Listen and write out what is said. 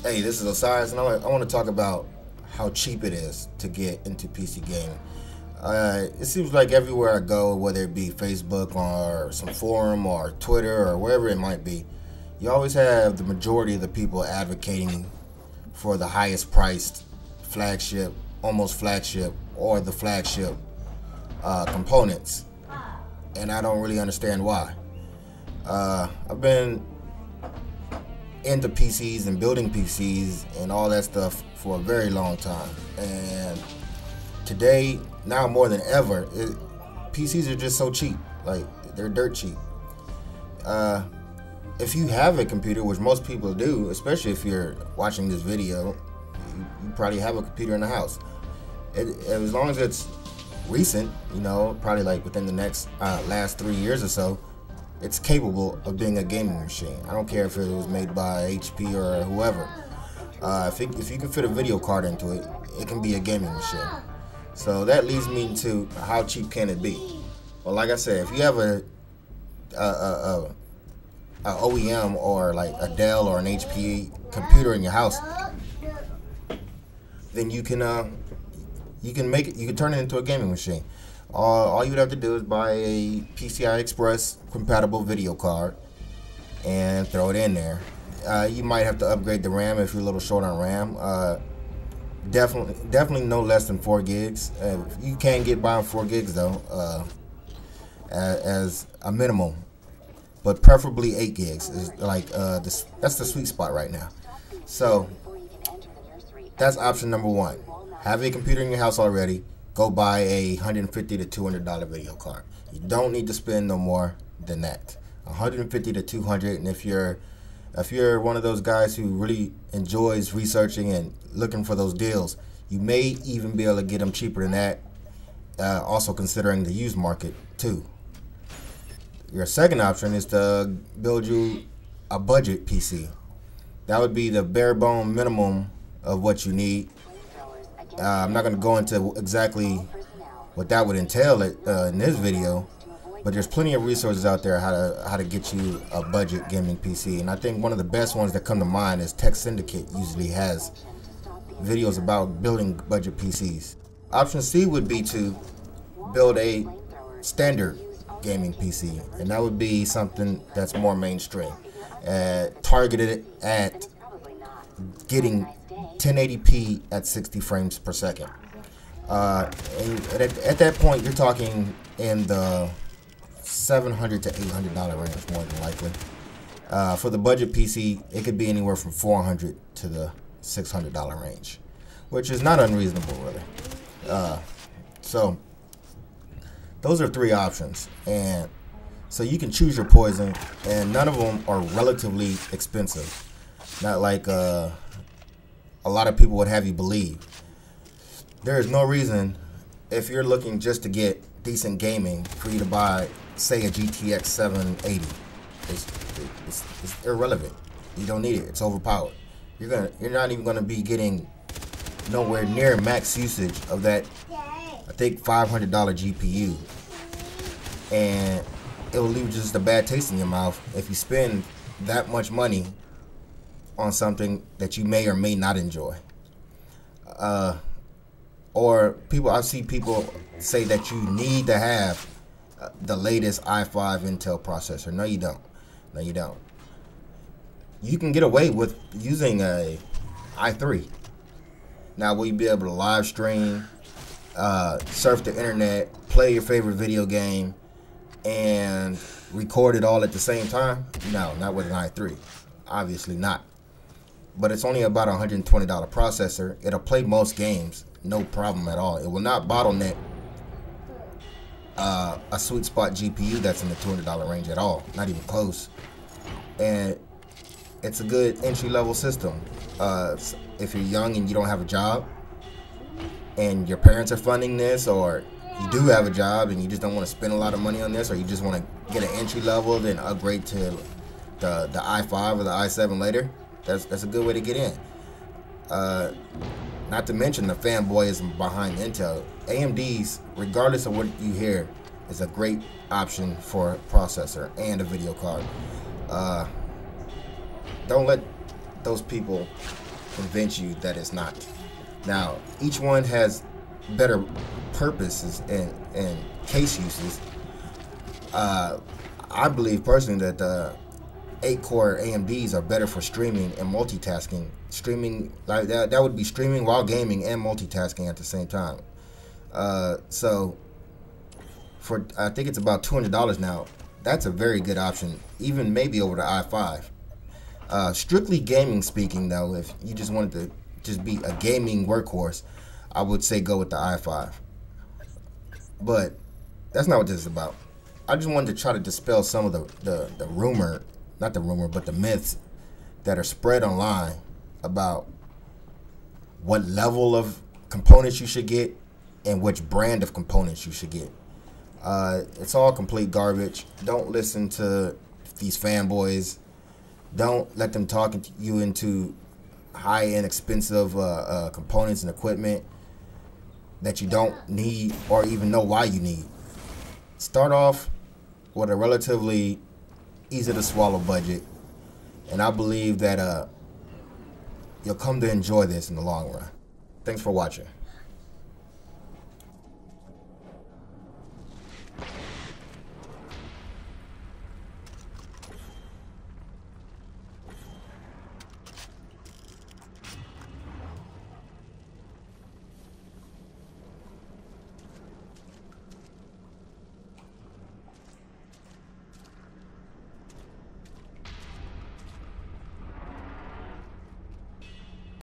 Hey, this is Osirez, and I want to talk about how cheap it is to get into PC gaming. It seems like everywhere I go, whether it be Facebook or some forum or Twitter or wherever it might be, you always have the majority of the people advocating for the highest priced flagship, almost flagship, or the flagship components. And I don't really understand why. I've been into PCs and building PCs and all that stuff for a very long time, and today, now more than ever, PCs are just so cheap. Like, they're dirt cheap. If you have a computer, which most people do, especially if you're watching this video, you probably have a computer in the house. As long as it's recent, probably like within the next last 3 years or so, it's capable of being a gaming machine. I don't care if it was made by HP or whoever. If you can fit a video card into it, it can be a gaming machine. So that leads me to how cheap can it be? Well, like I said, if you have a OEM or like a Dell or an HP computer in your house, then you can make it. You can turn it into a gaming machine. All you would have to do is buy a PCI Express compatible video card and throw it in there. You might have to upgrade the RAM if you're a little short on RAM. Definitely no less than 4 gigs. You can get by on 4 gigs though, as a minimum, but preferably 8 gigs is like that's the sweet spot right now. So that's option number one. Have a computer in your house already. Go buy a $150 to $200 video card. You don't need to spend no more than that. $150 to $200, and if you're one of those guys who really enjoys researching and looking for those deals, you may even be able to get them cheaper than that. Also considering the used market too. Your second option is to build you a budget PC. That would be the bare bone minimum of what you need. I'm not going to go into exactly what that would entail in this video, but there's plenty of resources out there how to get you a budget gaming PC. And I think one of the best ones that come to mind is Tech Syndicate. Usually has videos about building budget PCs. Option C would be to build a standard gaming PC, and that would be something that's more mainstream, targeted at getting 1080p at 60 frames per second. And at that point, you're talking in the $700 to $800 range, more than likely. For the budget PC, it could be anywhere from $400 to the $600 range, which is not unreasonable, really. So those are 3 options, and so you can choose your poison, and none of them are relatively expensive. Not like a lot of people would have you believe. There is no reason, if you're looking just to get decent gaming, for you to buy, say, a GTX 780. It's irrelevant. You don't need it. It's overpowered. You're not even gonna be getting nowhere near max usage of that, I think, $500 GPU, and it will leave just a bad taste in your mouth if you spend that much money on something that you may or may not enjoy. Or I see people say that you need to have the latest i5 Intel processor. No, you don't. No, you don't. You can get away with using a i3. Now, will you be able to live stream, surf the internet, play your favorite video game, and record it all at the same time? No, not with an i3. Obviously not. But it's only about a $120 processor. It'll play most games, no problem at all. It will not bottleneck a sweet spot GPU that's in the $200 range at all, not even close. And it's a good entry-level system. If you're young and you don't have a job, and your parents are funding this, or you do have a job and you just don't want to spend a lot of money on this, or you just want to get an entry level, then upgrade to the i5 or the i7 later, that's a good way to get in. Not to mention the fanboyism behind Intel. AMD's, regardless of what you hear, is a great option for a processor and a video card. Don't let those people convince you that it's not. Now, each one has better purposes and case uses. I believe personally that the 8-core AMDs are better for streaming and multitasking. Streaming like that would be streaming while gaming and multitasking at the same time. So for I think it's about $200 now. That's a very good option, even maybe over the i5. Strictly gaming speaking though, if you just wanted to just be a gaming workhorse, I would say go with the i5. But that's not what this is about. I just wanted to try to dispel some of the rumor, not the rumor, but the myths that are spread online about what level of components you should get and which brand of components you should get. It's all complete garbage. Don't listen to these fanboys. Don't let them talk you into high-end, expensive components and equipment that you don't need or even know why you need. Start off with a relatively easy-to-swallow budget, and I believe that you'll come to enjoy this in the long run. Thanks for watching.